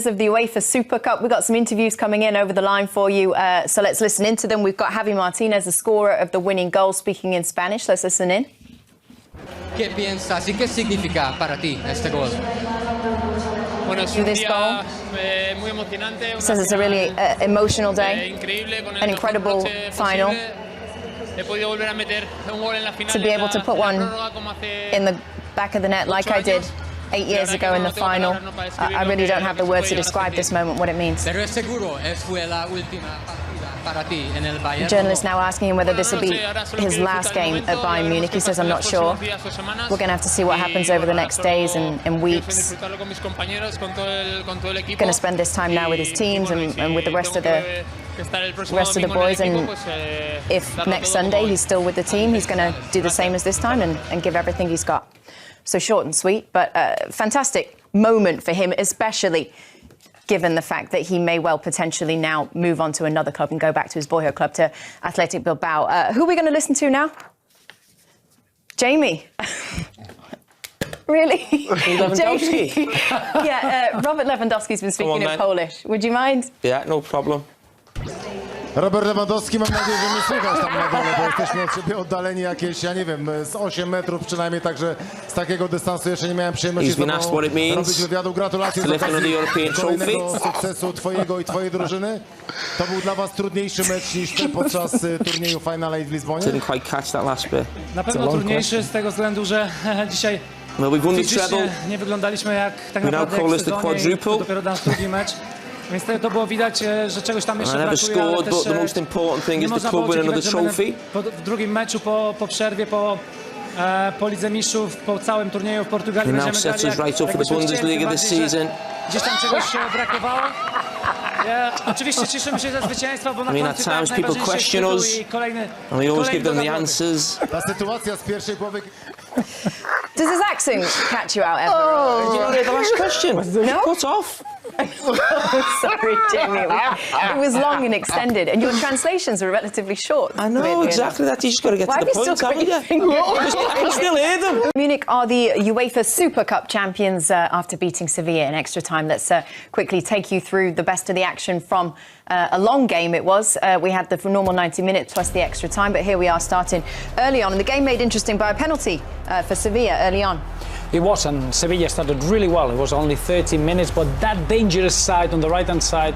Of the UEFA Super Cup. We've got some interviews coming in over the line for you, so let's listen into them. We've got Javi Martinez, the scorer of the winning goal, speaking in Spanish. Let's listen in. ¿Qué piensas y qué significa para ti este gol? Bueno, es un día muy emocionante. Says it's a really emotional day, an incredible final. To be able to put one in the back of the net like I did 8 years ago in the final, I really don't have the words to describe this moment, what it means. The journalist now asking him whether this will be his last game at Bayern Munich. He says, I'm not sure. We're going to have to see what happens over the next days and weeks. Going to spend this time now with his teams and with the rest of the boys, and if next Sunday he's still with the team, he's going to do the same as this time and give everything he's got. So short and sweet, but a fantastic moment for him, especially given the fact that he may well potentially now move on to another club and go back to his boyhood club, to Athletic Bilbao. Who are we going to listen to now? Jamie. Really? Lewandowski. Yeah, Robert Lewandowski's been speaking in Polish. Would you mind? Yeah, no problem. Robert Lewandowski, mam nadzieję, że nie słychać tam na dole, bo jesteśmy od siebie oddaleni jakieś, ja nie wiem, z 8 metrów przynajmniej, także z takiego dystansu jeszcze nie miałem przyjemności z tobą robić wywiadu. Gratulacje z okazji kolejnego sukcesu twojego i twojej drużyny. To był dla was trudniejszy mecz niż ten podczas turnieju Final Eight w Lizbonie? Didn't quite catch that last bit. Na pewno trudniejszy z tego względu, że dzisiaj nie wyglądaliśmy jak tak naprawdę jak w sezonie, to dopiero nasz drugi mecz. Więc to było widać, że czegoś tam jeszcze brakuje, ale też nie można było oczekiwać, że w drugim meczu po przerwie, po Lidze Mistrzów, po całym turnieju w Portugalii będziemy grali gdzieś tam czegoś brakowało. Oczywiście cieszymy się ze zwycięstwa, bo na końcu tak najważniejszy tytuł i kolejny Ta sytuacja z pierwszej połowy... Does his accent catch you out ever? Oh, you know the last question. No? Cut off. Sorry, Jamie. It was long and extended, and your translations were relatively short. I know, exactly that. You just got to get to the point, haven't you? I can still hear them. Munich are the UEFA Super Cup champions after beating Sevilla in extra time. Let's quickly take you through the best of the action from a long game it was. We had the normal 90 minutes plus the extra time, but here we are starting early on. And the game made interesting by a penalty for Sevilla early on. It was, and Sevilla started really well. It was only 30 minutes, but that dangerous side on the right-hand side,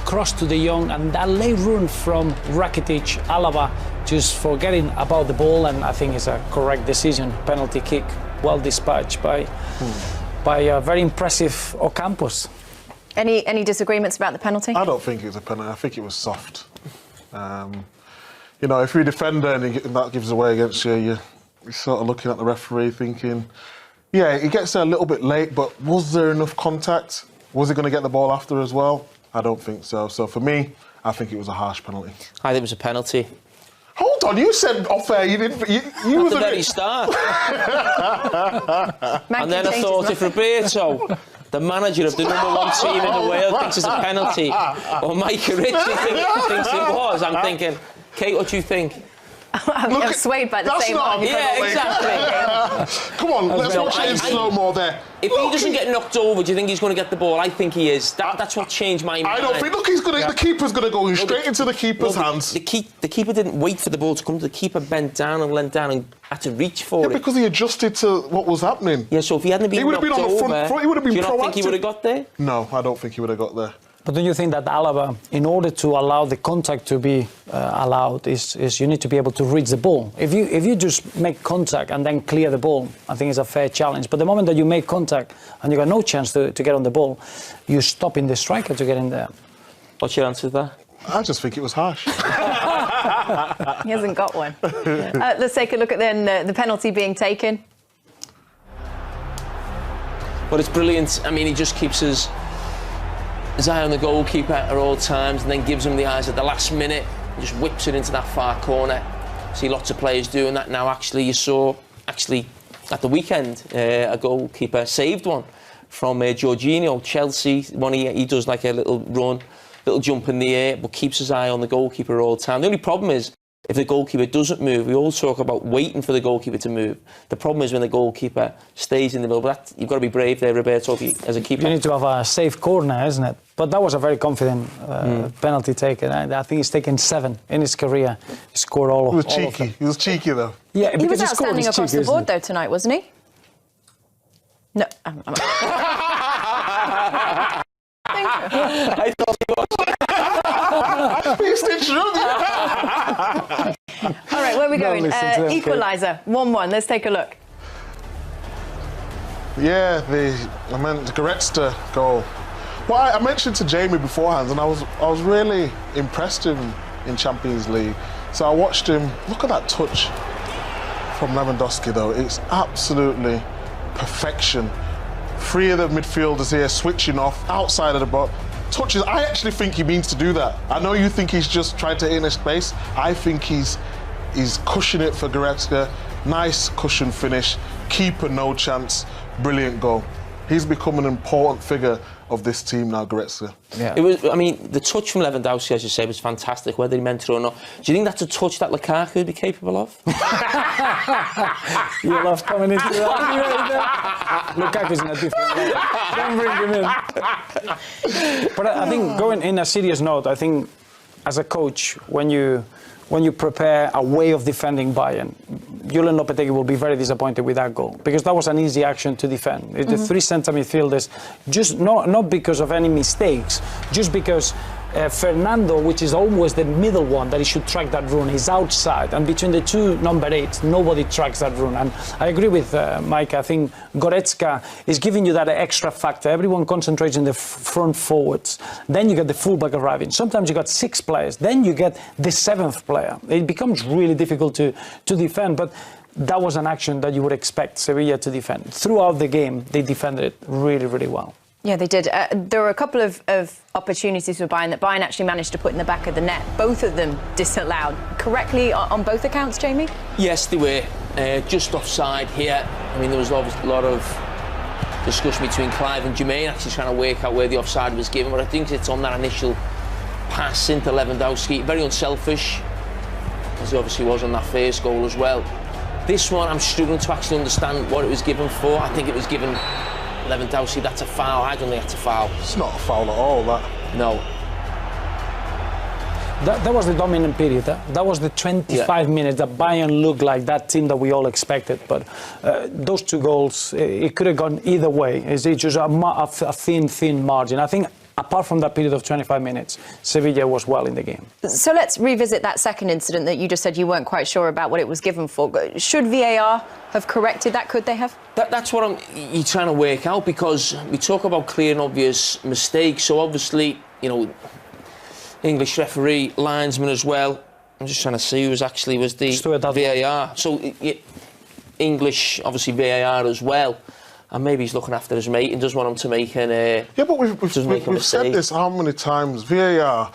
cross to De Jong, and that late run from Rakitic, Alaba, just forgetting about the ball, and I think it's a correct decision. Penalty kick, well dispatched by a very impressive Ocampos. Any disagreements about the penalty? I don't think it was a penalty. I think it was soft. You know, if you're a defender and that gives away against you, you're sort of looking at the referee thinking, yeah, he gets there a little bit late, but was there enough contact? Was he going to get the ball after as well? I don't think so. So for me, I think it was a harsh penalty. I think it was a penalty. Hold on, you said off air you didn't. You At the very start. And then I thought, if Roberto, the manager of the #1 team in the world, thinks it's a penalty, or Micah Ritchie thinks it was, I'm thinking, Kate, what do you think? I'm swayed by the same argument. Yeah, exactly. Come on, let's watch it in slow-mo there. If he doesn't get knocked over, do you think he's going to get the ball? I think he is. That's what changed my mind. I don't think. Look, the keeper's going to go straight into the keeper's hands. The keeper didn't wait for the ball to come. The keeper bent down and leant down and had to reach for it. Because he adjusted to what was happening. Yeah, so if he hadn't been knocked over, on the front foot, he would have been proactive. Do you not think he would have got there? No, I don't think he would have got there. But don't you think that Alaba, in order to allow the contact to be allowed, is you need to be able to reach the ball. If you just make contact and then clear the ball, I think it's a fair challenge. But the moment that you make contact and you got no chance to get on the ball, you're stopping the striker to get in there. What's your answer to that? I just think it was harsh. He hasn't got one. Let's take a look at then the penalty being taken. But it's brilliant. I mean, he just keeps his eye on the goalkeeper at all times and then gives him the eyes at the last minute, just whips it into that far corner. See lots of players doing that now. Actually, you saw at the weekend a goalkeeper saved one from Jorginho, Chelsea. One he does like a little run, little jump in the air, but keeps his eye on the goalkeeper all the time. The only problem is if the goalkeeper doesn't move, we all talk about waiting for the goalkeeper to move. The problem is when the goalkeeper stays in the middle. But you've got to be brave there, Roberto, as a keeper. You need to have a safe corner, isn't it? But that was a very confident penalty taken. I think he's taken 7 in his career. He scored all of them. He was cheeky. He was cheeky, though. Yeah, he was outstanding across the board, though, tonight, wasn't he? No. I thought he was. All right, where are we going? Equaliser, 1-1. Let's take a look. Yeah, the Goretzka goal. Well, I mentioned to Jamie beforehand, and I was really impressed in Champions League. So I watched him. Look at that touch from Lewandowski, though. It's absolutely perfection. 3 of the midfielders here switching off outside of the box. Touches. I actually think he means to do that. I know you think he's just trying to hit in a space. I think he's cushioning it for Goretzka. Nice cushion finish. Keeper no chance. Brilliant goal. He's become an important figure of this team now, Goretzka. Yeah. It was. I mean, the touch from Lewandowski, as you say, was fantastic, whether he meant it or not. Do you think that's a touch that Lukaku would be capable of? You love coming into that. Lukaku's in a different level. Don't bring him in. But I think, going in a serious note, I think as a coach, when you prepare a way of defending Bayern, Julen Lopetegui will be very disappointed with that goal, because that was an easy action to defend. The 3 centre midfielders, just not because of any mistakes, just because Fernando, which is always the middle one that he should track that run, is outside, and between the 2 number 8s, nobody tracks that run. And I agree with Mike. I think Goretzka is giving you that extra factor. Everyone concentrates in the front forwards, then you get the fullback arriving. Sometimes you got 6 players, then you get the 7th player. It becomes really difficult to defend, but that was an action that you would expect Sevilla to defend. Throughout the game, they defended it really, really well. Yeah, they did. There were a couple of opportunities for Bayern that Bayern actually managed to put in the back of the net. Both of them disallowed. Correctly on both accounts, Jamie? Yes, they were. Just offside here. I mean, there was obviously a lot of discussion between Clive and Jermaine actually trying to work out where the offside was given, but I think it's on that initial pass into Lewandowski. Very unselfish, as he obviously was on that first goal as well. This one, I'm struggling to actually understand what it was given for. I think it was given Lewandowski. That's a foul. I don't think that's a foul. It's not a foul at all, that. No. That was the dominant period. That was the 25 minutes that Bayern looked like that team that we all expected. But those 2 goals, it could have gone either way. It's just a thin margin. I think apart from that period of 25 minutes, Sevilla was well in the game. So let's revisit that second incident that you just said you weren't quite sure about what it was given for. Should VAR have corrected that? Could they have? That's what you're trying to work out, because we talk about clear and obvious mistakes. So obviously, you know, English referee, linesman as well. I'm just trying to see who was the VAR. So English, obviously VAR as well. And maybe he's looking after his mate and doesn't want him to make an yeah, but we've said this how many times. VAR,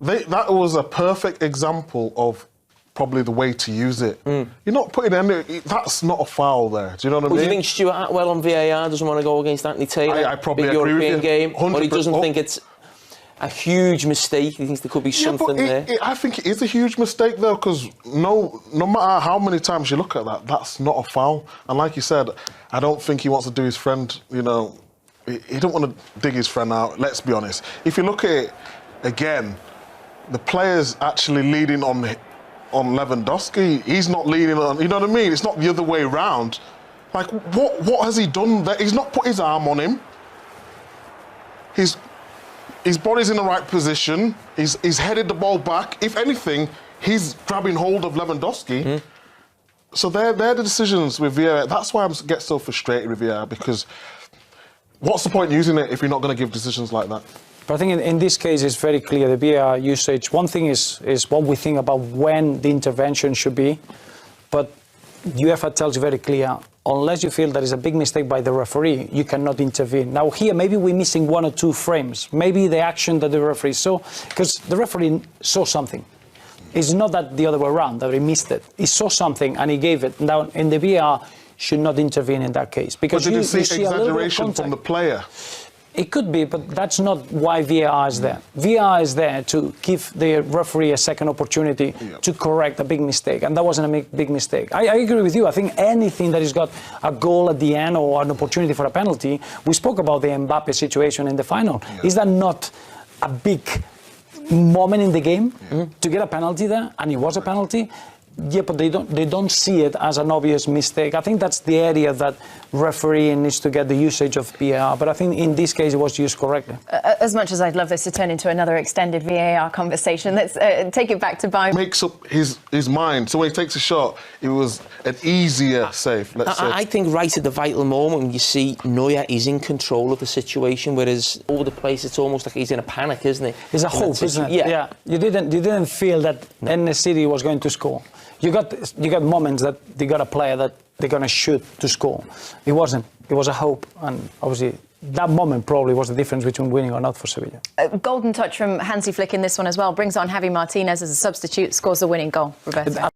that was a perfect example of probably the way to use it. You're not putting any. That's not a foul there. Do you know what I mean? Do you think Stuart Atwell on VAR doesn't want to go against Anthony Taylor? I probably big agree European with you. game, or he doesn't think it's a huge mistake. He thinks there could be something there. I think it is a huge mistake though, because no matter how many times you look at that, that's not a foul. And like you said, I don't think he wants to do his friend. You know, he don't want to dig his friend out. Let's be honest. If you look at it again, the player's actually leading on Lewandowski. He's not leading on. You know what I mean? It's not the other way round. Like what has he done there? He's not put his arm on him. His body's in the right position. He's headed the ball back. If anything, he's grabbing hold of Lewandowski. So they're the decisions with VAR. That's why I get so frustrated with VAR, because what's the point in using it if you're not going to give decisions like that? But I think in this case it's very clear, the VAR usage. One thing is what we think about when the intervention should be, but UEFA tells you very clear, unless you feel there is a big mistake by the referee, you cannot intervene. Now here, maybe we're missing 1 or 2 frames. Maybe the action that the referee saw, because the referee saw something. It's not that the other way around, that he missed it. He saw something and he gave it. Now, in the VAR, should not intervene in that case. Because but did you see exaggeration from the player? It could be, but that's not why VAR is there. VAR is there to give the referee a second opportunity to correct a big mistake, and that wasn't a big mistake. I agree with you. I think anything that has got a goal at the end or an opportunity for a penalty, we spoke about the Mbappe situation in the final. Is that not a big moment in the game to get a penalty there? And it was a penalty. Yeah, but they don't see it as an obvious mistake. I think that's the area that referee needs to get the usage of VAR. But I think in this case it was used correctly. As much as I'd love this to turn into another extended VAR conversation, let's take it back to Bayern. Makes up his mind. So when he takes a shot, it was an easier save. Let's say. I think right at the vital moment when you see Neuer is in control of the situation, whereas over the place it's almost like he's in a panic, isn't it? It's a hope, isn't it? Yeah. You didn't feel that City was going to score. You got moments that they got a player that they're going to shoot to score. It wasn't. It was a hope, and obviously that moment probably was the difference between winning or not for Sevilla. Golden touch from Hansi Flick in this one as well. Brings on Javi Martinez as a substitute, scores the winning goal. Roberto.